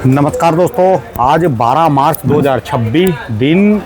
नमस्कार दोस्तों, आज 12 मार्च 2026 दिन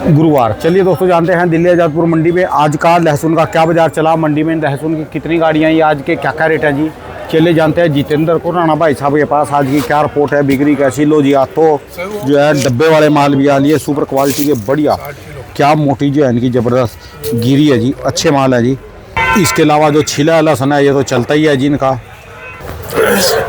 गुरुवार। चलिए दोस्तों, जानते हैं दिल्ली आजादपुर मंडी में आज का लहसुन का क्या बाजार चला, मंडी में लहसुन की कितनी गाड़ियां हैं, आज के क्या क्या रेट हैं जी। चलिए जानते हैं जितेंद्र को राणा भाई साहब के पास आज की क्या रिपोर्ट है, बिक्री कैसी। लो जी, आज तो जो है डब्बे वाले माल भी आ लिए, सुपर क्वालिटी के बढ़िया, क्या मोटी जो है इनकी ज़बरदस्त गिरी है जी, अच्छे माल है जी। इसके अलावा जो छिला लहसुन है ये तो चलता ही है जी इनका।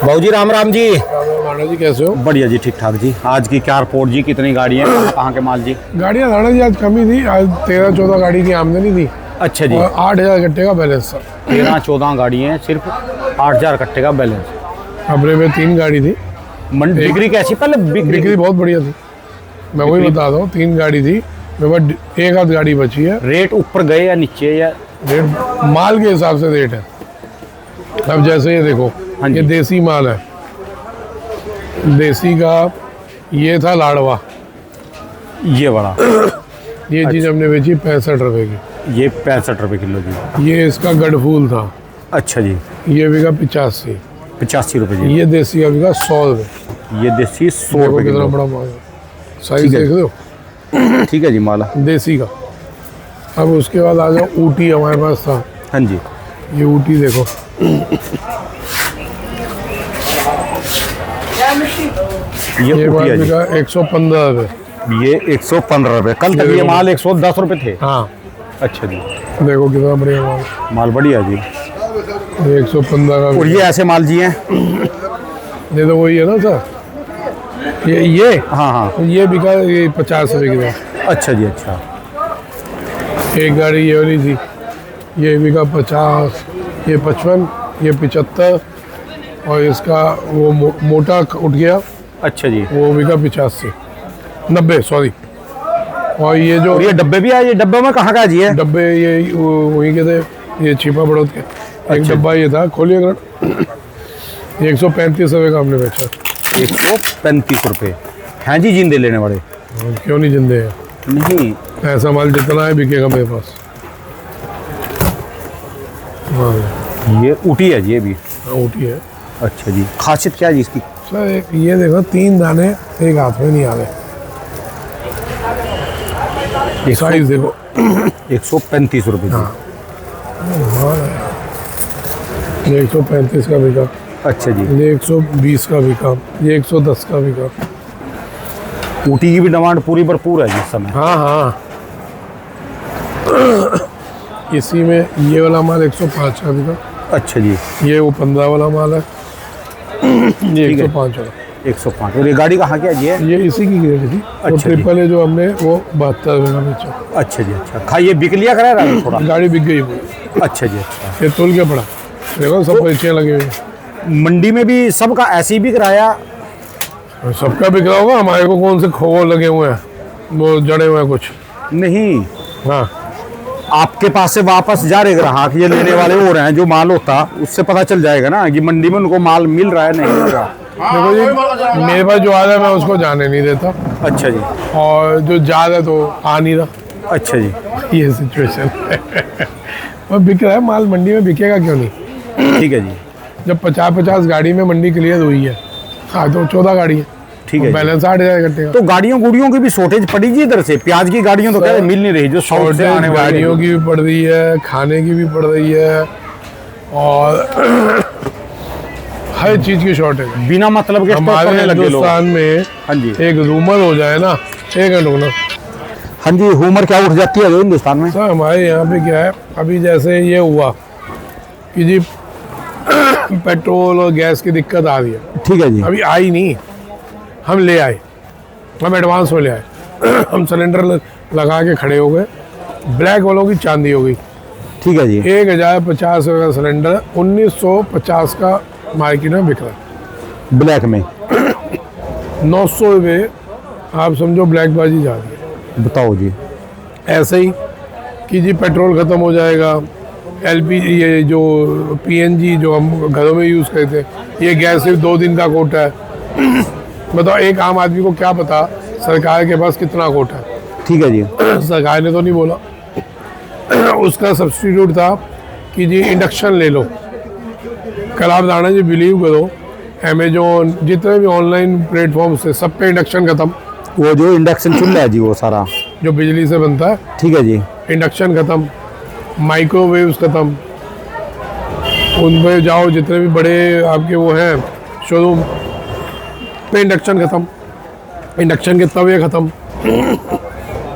भाऊ जी राम राम जी। जी कैसे हो? बढ़िया जी, ठीक ठाक जी। आज की क्या रिपोर्ट जी, कितनी गाड़ियाँ हैं, कहाँ के माल जी? गाड़ियाँ राणा जी आज कमी थी, आज 13-14 गाड़ी की आमदनी थी। अच्छा जी। और 8,000 कट्टे का बैलेंस था। 13-14 गाड़ियाँ, सिर्फ 8,000 कट्टे का बैलेंस। कमरे में 3 गाड़ी थी। बिक्री कैसी? पहले बिक्री बहुत बढ़िया थी, मैं वही बता रहा हूँ। 3 गाड़ी थी, मेरे पास एक आध गाड़ी बची है। रेट ऊपर गए या नीचे या? रेट माल के हिसाब से रेट है। अब जैसे ये देखो, ये देसी माल है, देसी का ये था लाड़वा, ये बड़ा ये चीज़ हमने बेची 65 रुपए की। ये 65 रुपये किलो जी। ये इसका गढ़फूल था। अच्छा जी। ये बिका 85 रुपये जी। ये देसी का बिका 100 रुपये। ये देसी 100 देखो रुपये कितना किलो। बड़ा माल है, साइज देख रहे हो, ठीक है जी माल देसी का। अब उसके बाद आ जाओ, ऊटी हमारे पास था। हाँ जी। ये ऊटी देखो, ये ऊटी है जी। बिका 115 रुपये। ये 115 रुपये। कल तक ये माल 110 रुपये थे। हाँ, अच्छा जी। देखो कितना बढ़िया माल, माल बढ़िया जी। ये 115 का और बिका। ये ऐसे माल जी हैं? ये तो वही है ना सर, ये हाँ हाँ। ये बिका ये 50 रुपये की। अच्छा जी। अच्छा। एक गाड़ी ये वाली थी, ये बिका 50, ये 55, ये 75, और इसका वो मोटा उठ गया। अच्छा जी। वो बिका 85, 90 सॉरी। और ये जो और ये डब्बे भी आए, ये डब्बे में कहाँ का जी है? डब्बे ये वहीं के थे, ये छिपा बड़ौद के। एक अच्छा। डब्बा ये था, खोलिए अगर। 135 रुपये का हमने बेचा। 135 रुपये हैं जी जिंदे लेने वाले? क्यों नहीं जिंदे हैं, नहीं। ऐसा माल जितना है बिकेगा मेरे पास। हाँ, ये ऊटी है जी, ये भी ऊटी है। अच्छा जी। खासियत क्या है जी इसकी? सर ये देखो, 3 दाने एक हाथ में नहीं आ रहे, साइज देखो। 135 रुपये जी। ये 135 का बिका। अच्छा जी। ये 120 का बिका, ये 110 का बिका। ऊटी की भी डिमांड पूरी भरपूर है जी इस समय। हाँ हाँ। इसी में ये वाला माल 105 का बिका। अच्छा जी। ये वो 15 वाला माल है, ये 105 वाला। 105। और ये गाड़ी कहाँ की है जी? ये इसी की ग्रेड थी। अच्छा और जी। ट्रिपल है जो हमने वो 72 रुपये का बेचा। अच्छा जी। अच्छा। खाइए बिक लिया करा रहा है थोड़ा? गाड़ी बिक गई पूरी। अच्छा जी। अच्छा। ये तुल के पड़ा, देखो सब परिचय लगे हुए। मंडी में भी सबका ऐसे ही बिक रहा है? सबका बिक रहा होगा, हमारे को कौन से खो लगे हुए हैं, वो जड़े हुए हैं कुछ नहीं। हाँ, आपके पास से वापस जा रहे ग्राहक, ये लेने वाले हो रहे हैं, जो माल होता उससे पता चल जाएगा ना कि मंडी में उनको माल मिल रहा है नहीं मिल रहा। देखो जी, मेरे पास जो आ रहा है मैं उसको जाने नहीं देता, अच्छा जी। और जो जा रहा है तो आ नहीं रहा। अच्छा जी। ये सिचुएशन है। और बिक रहा है माल, मंडी में बिकेगा क्यों नहीं? ठीक है जी। जब 50-50 गाड़ी में मंडी क्लियर हुई है, हाँ तो 14 गाड़ी है, ठीक है। बैलेंस 8,000 कटेगा। तो गाड़ियों गुड़ियों की भी शॉर्टेज पड़ी जी इधर से? प्याज की गाड़ियों तो क्या मिल नहीं रही, जो साउथ से आने वाली गाड़ियों की भी पड़ रही है, खाने की भी पड़ रही है, और हर चीज की शॉर्टेज है। बिना मतलब के हमारे हिंदुस्तान में हाँ जी। एक रूमर हो जाए ना, एक मिनट ना हाँ जी। ह्यूमर क्या उठ जाती है हिंदुस्तान में? सर, हमारे यहाँ पे क्या है, अभी जैसे ये हुआ कि जी पेट्रोल और गैस की दिक्कत आ रही है। ठीक है जी। अभी आई नहीं, हम ले आए, हम एडवांस में ले आए। हम सिलेंडर लगा के खड़े हो गए, ब्लैक वालों की चांदी हो गई। ठीक है जी। 1,050 रुपये का सिलेंडर 1950 का मार्केट में बिक रहा है। ब्लैक में 900 रुपये आप समझो ब्लैकबाजी जा रही है। बताओ जी। ऐसे ही कि जी पेट्रोल ख़त्म हो जाएगा, LPG ये जो PNG जो हम घरों में यूज़ करते हैं, ये गैस सिर्फ 2 दिन का कोटा है। बताओ, एक आम आदमी को क्या पता सरकार के पास कितना कोटा है? ठीक है जी। सरकार ने तो नहीं बोला। उसका सब्स्टिट्यूट था कि जी इंडक्शन ले लो। कल आप राणा जी बिलीव करो, अमेजोन, जितने भी ऑनलाइन प्लेटफॉर्म से सब पे इंडक्शन खत्म। वो जो इंडक्शन चूल्हा है जी वो सारा, जो बिजली से बनता है, ठीक है जी। इंडक्शन खत्म, माइक्रोवेव्स खत्म। उन पे जाओ, जितने भी बड़े आपके वो हैं शोरूम पे, इंडक्शन खत्म, इंडक्शन के तवे खत्म।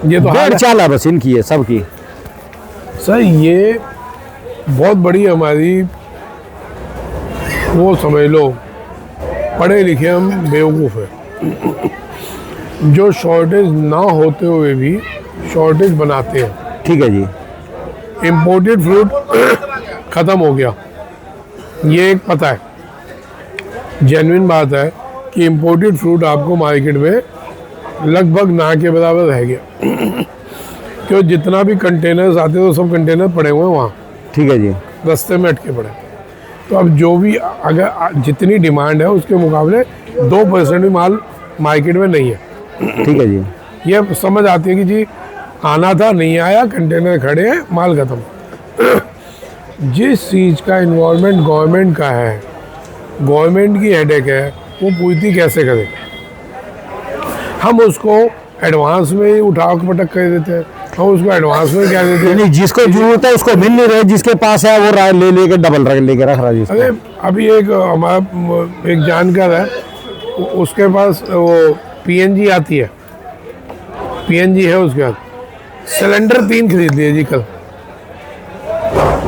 ये तो हाल डेढ़ है। चाल है बस इनकी है सबकी। सर ये बहुत बड़ी हमारी, वो समझ लो पढ़े लिखे हम बेवकूफ़ है, जो शॉर्टेज ना होते हुए भी शॉर्टेज बनाते हैं। ठीक है जी। इम्पोर्टेड फ्रूट ख़त्म हो गया, ये एक पता है, जेन्युइन बात है कि इम्पोर्टेड फ्रूट आपको मार्केट में लगभग ना के बराबर रह गया। क्यों, जितना भी कंटेनर्स आते तो सब कंटेनर पड़े हुए हैं वहाँ, ठीक है जी, रास्ते में अटके पड़े। तो अब जो भी, अगर जितनी डिमांड है उसके मुकाबले 2% भी माल मार्केट में नहीं है, ठीक है जी। ये समझ आती है कि जी आना था, नहीं आया, कंटेनर खड़े हैं, माल खत्म। जिस चीज़ का इन्वॉल्वमेंट गवर्नमेंट का है, गवर्नमेंट की हेडेक है, वो पूर्ति कैसे करे? हम उसको एडवांस में ही उठा पटक कर देते हैं, हम उसको एडवांस में क्या देते हैं? नहीं, जिसको जरूरत है उसको मिल नहीं रहे, जिसके पास है वो ले लेके डबल लेके रख रहा है जिसको। अरे अभी एक हमारा एक जानकार है, उसके पास वो पीएनजी आती है, पीएनजी है उसके पास, सिलेंडर 3 खरीद लिए जी कल।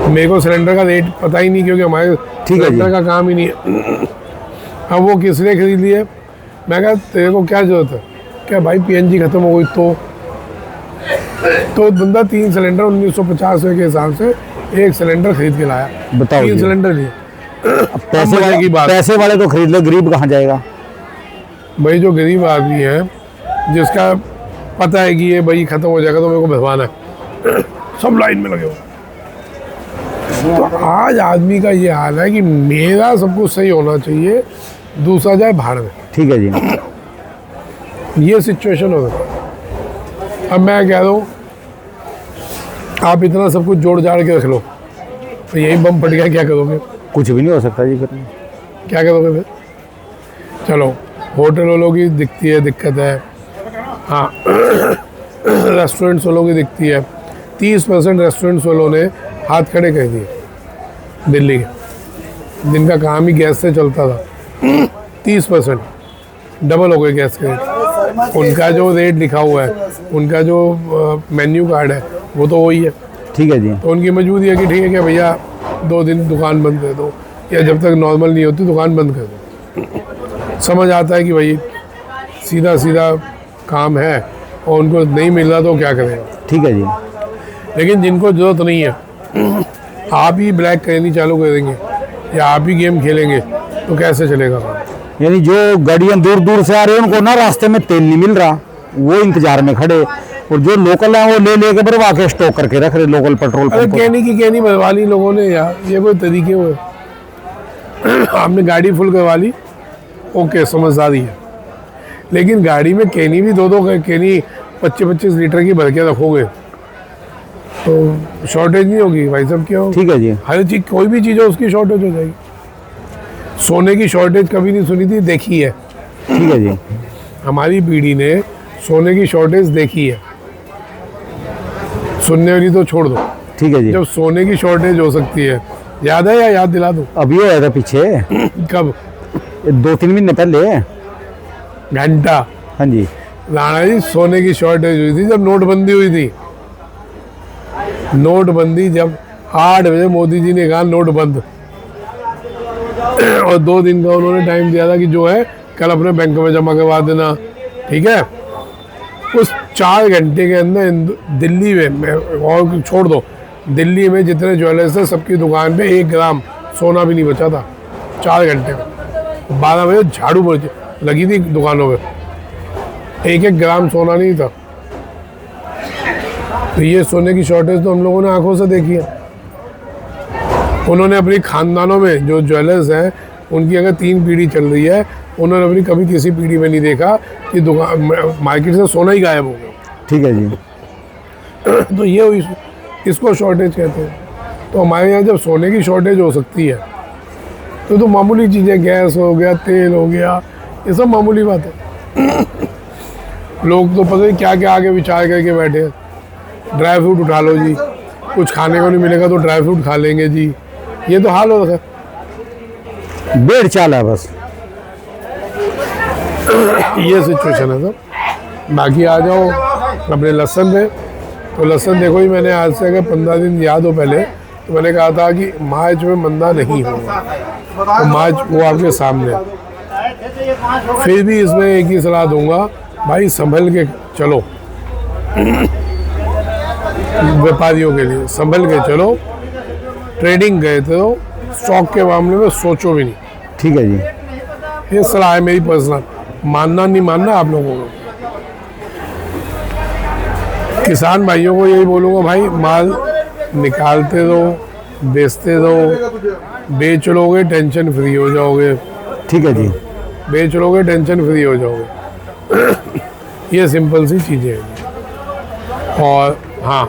मेरे को सिलेंडर का रेट पता ही नहीं, क्योंकि हमारे सिलेंडर का काम ही नहीं है। अब वो किसने खरीद लिए? मैं कहा तेरे को क्या जरूरत है? क्या भाई पीएनजी खत्म हो गई तो बंदा 3 सिलेंडर 1950 के हिसाब से एक सिलेंडर खरीद के लाया। बताओ 3 सिलेंडर लिए। पैसे वाले की बात, पैसे वाले तो खरीद ले, गरीब कहाँ जाएगा? भाई जो गरीब आदमी है, जिसका पता है कि ये भाई खत्म हो जाएगा तो मेरे को भिजवाना है, सब लाइन में लगे हुए। तो आज आदमी का ये हाल है कि मेरा सब कुछ सही होना चाहिए, दूसरा जाए भाड़ में। ठीक है जी। ये सिचुएशन हो रहा है। अब मैं कह रहा हूँ आप इतना सब कुछ जोड़ जाड़ के रख लो, तो यही बम फट गया, क्या करोगे? कुछ भी नहीं हो सकता जी फिर। क्या करोगे फिर? चलो होटल वालों की दिखती है दिक्कत है, हाँ रेस्टोरेंट्स वालों की दिखती है। 30% रेस्टोरेंट्स वालों ने हाथ खड़े कर दिए दिल्ली के, जिनका काम ही गैस से चलता था। 30% डबल हो गए गैस के रेट। उनका जो रेट लिखा हुआ है, उनका जो मेन्यू कार्ड है, वो तो वही है। ठीक है जी। तो उनकी मजबूरी है कि ठीक है क्या भैया 2 दिन दुकान बंद कर दो, या जब तक नॉर्मल नहीं होती दुकान बंद कर दो। समझ आता है कि भाई सीधा सीधा काम है और उनको नहीं मिल रहा तो क्या करेगा। ठीक है जी। लेकिन जिनको ज़रूरत नहीं है, आप ही ब्लैक करनी चालू कर देंगे या आप ही गेम खेलेंगे तो कैसे चलेगा काम? यानी जो गाड़ियाँ दूर दूर से आ रही है उनको ना रास्ते में तेल नहीं मिल रहा, वो इंतजार में खड़े, और जो लोकल है वो ले लेके भरवा के स्टॉक करके रख रहे लोकल पेट्रोल अरे पंप। कहनी की कहनी भरवा ली लोगों ने यार, ये कोई तरीके हुए? आपने गाड़ी फुल करवा ली, ओके समझदारी है, लेकिन गाड़ी में कहनी भी 2-2 कहनी 25-25 लीटर की भर के रखोगे तो शॉर्टेज नहीं होगी भाई साहब? क्यों? ठीक है जी। हर चीज़, कोई भी चीज़ है उसकी शॉर्टेज हो जाएगी। सोने की शॉर्टेज कभी नहीं सुनी थी, देखी है। ठीक है जी। हमारी पीढ़ी ने सोने की शॉर्टेज देखी है, सुनने वाली तो छोड़ दो। ठीक है जी। जब सोने की शॉर्टेज हो सकती है, याद है या याद दिला दूं? अभी आया था पीछे कब? 2-3 महीने पहले। घंटा। हाँ जी। राणा जी, सोने की शॉर्टेज हुई थी जब नोटबंदी हुई थी। नोटबंदी जब 8 बजे मोदी जी ने कहा नोट बंद, और 2 दिन का उन्होंने टाइम दिया था कि जो है कल अपने बैंक में जमा करवा देना, ठीक है। उस 4 घंटे के अंदर दिल्ली में, और छोड़ दो, दिल्ली में जितने ज्वेलर्स थे सबकी दुकान पे 1 ग्राम सोना भी नहीं बचा था 4 घंटे में। 12 बजे झाड़ू लगी थी दुकानों में, 1-1 ग्राम सोना नहीं था। तो ये सोने की शॉर्टेज तो हम लोगों ने आंखों से देखी है। उन्होंने अपनी खानदानों में जो ज्वेलर्स हैं, उनकी अगर 3 पीढ़ी चल रही है, उन्होंने अपनी कभी किसी पीढ़ी में नहीं देखा कि दुकान मार्केट से सोना ही गायब हो गया। ठीक है जी। तो ये इसको शॉर्टेज कहते हैं। तो हमारे यहाँ जब सोने की शॉर्टेज हो सकती है तो मामूली चीज़ें, गैस हो गया, तेल हो गया, ये सब मामूली बात है। लोग तो पता नहीं क्या क्या आगे विचार करके बैठे हैं। ड्राई फ्रूट उठा लो जी, कुछ खाने को नहीं मिलेगा तो ड्राई फ्रूट खा लेंगे जी, ये तो हाल हो रखा है। बेड़ चाल है बस, ये सिचुएशन है सर। बाकी आ जाओ अपने लहसुन पे। तो लहसुन देखो ही, मैंने आज से अगर 15 दिन याद हो पहले, तो मैंने कहा था कि मार्च में मंदा नहीं होगा, तो मार्च वो आपके सामने है। फिर भी इसमें एक ही सलाह दूंगा, भाई संभल के चलो। व्यापारियों के लिए संभल के चलो। ट्रेडिंग गए तो स्टॉक के मामले में सोचो भी नहीं। ठीक है जी। ये सलाह है मेरी पर्सनल, मानना नहीं मानना आप लोगों को। किसान भाइयों को यही बोलूँगा, भाई माल निकालते रहो, बेचते रहो। बेच लोगे टेंशन फ्री हो जाओगे। ठीक है जी। बेच लोगे टेंशन फ्री हो जाओगे। ये सिंपल सी चीज़ें हैं। और हाँ,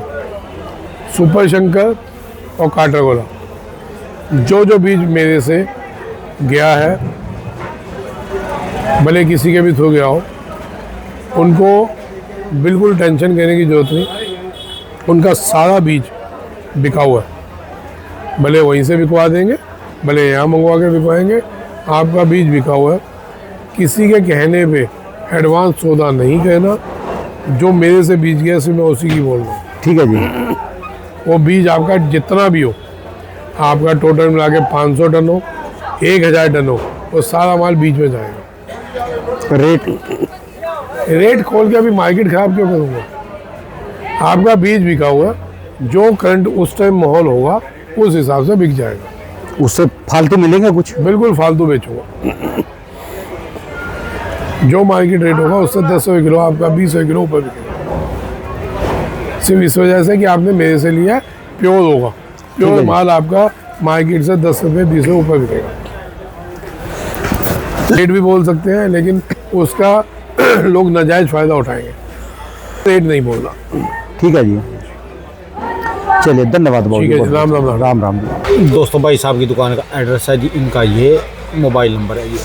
सुपर शंकर और काटागोला, जो बीज मेरे से गया है, भले किसी के भी थ्रू गया हो, उनको बिल्कुल टेंशन करने की ज़रूरत नहीं। उनका सारा बीज बिका हुआ है, भले वहीं से बिकवा देंगे, भले यहाँ मंगवा के बिकवाएंगे, आपका बीज बिका हुआ है। किसी के कहने पे एडवांस सौदा नहीं कहना। जो मेरे से बीज गया सिर्फ मैं उसी की बोल रहा हूँ। ठीक है जी। वो बीज आपका जितना भी हो, आपका टोटल मिला के 500 टन हो, 1000 टन हो, वो सारा माल बीज में जाएगा। रेट खोल के अभी मार्केट खराब क्यों करूँगा? आपका बीज बिका हुआ, जो करंट उस टाइम माहौल होगा उस हिसाब से बिक जाएगा। उससे फालतू मिलेगा कुछ? बिल्कुल फालतू बेचूंगा। जो मार्केट रेट होगा उससे 10 रुपये किलो, आपका 20 रुपये किलो ऊपर बिकेगा। सिर्फ इस वजह से कि आपने मेरे से लिया, प्योर होगा। प्योर माल आपका मार्केट से 10 रुपये 20 रुपये ऊपर बिकेगा। रेट भी बोल सकते हैं, लेकिन उसका लोग नाजायज़ फ़ायदा उठाएंगे। रेट नहीं बोलना। ठीक है जी, चलिए धन्यवाद बहुत। ठीक है जी, राम राम। राम राम जी। दोस्तों, भाई साहब की दुकान का एड्रेस है जी, इनका ये मोबाइल नंबर है जी।